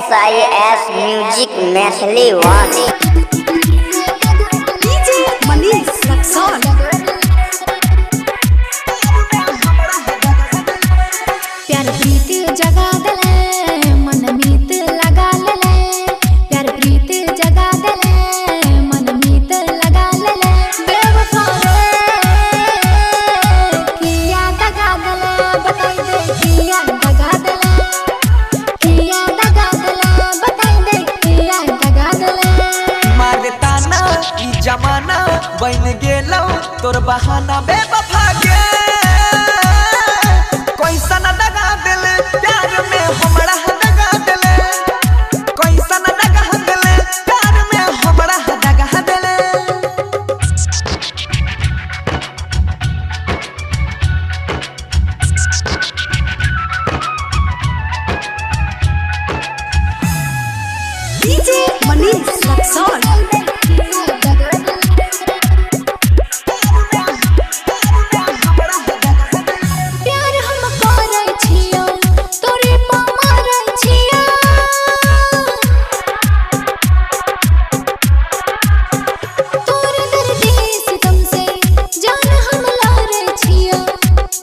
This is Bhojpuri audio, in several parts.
SIS Music Mesli One DJ Manish Lakson प्यार प्रीत जगा दले मन मीत लगा ले प्यार प्रीत जगा दले मन मीत लगा ले बेवफा रे किया दगा दले बताई दे किया दगा दले किया दगा दले बताई दे किया दगा दले मारे ताना ई जमाना बन गेलो तोर बहाना बेवफा के कैसा न दगा दिले प्यार में हमरा दगा दिले कैसा न दगा दिले प्यार में हमरा दगा दिले DJ Manish Lakson प्यार हम करे छियो तोरे पा मारे छियो तोरे दर्द सितम से जान हम लारे छियो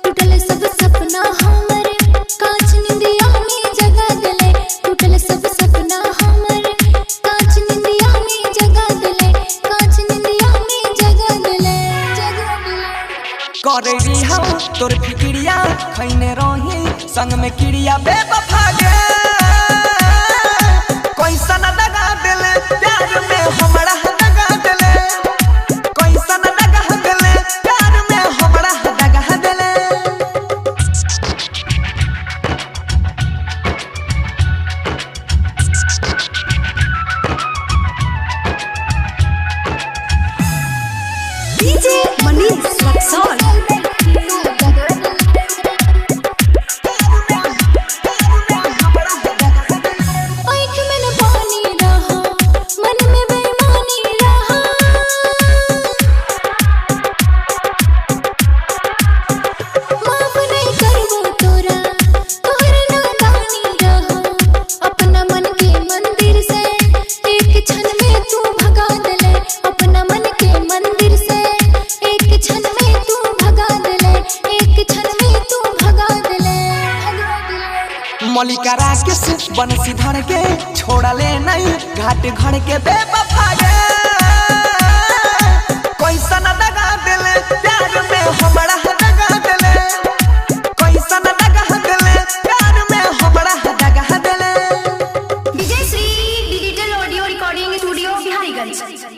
टूटल सब सपना हमरे कांच निंदिया में जगा दले टूटल सब सपना हमरे कांच निंदिया में जगा दले कांच निंदिया में जगा दले करे रिहा तोर फिक्रिया खैने रही संग में किड़िया बेवफा गे कैसा न दगा दिले प्यार में हमरा दगा दिले कैसा न दगा दिले प्यार में हमरा दगा दिले DJ Manish Lakson आँख में न पानी रहा मन में बेईमानी रहा माफ नहीं करबो तोरा तोहर नादानी रहा अपना मन के मंदिर से एक क्षण में तू भगा दले अपना मन के मंदिर से एक क्षण में तू भगा दले एक क्षण में तू भगा दले मलिका राकेश बनसी धर के छोड़ा ले नहीं घाट घर के बेवफा गे कैसा न दगा दिले प्यार में हमरा दगा दिले कैसा न दगा दिले प्यार में हमरा दगा दिले Vijay Shri digital audio recording studio Biharigunj.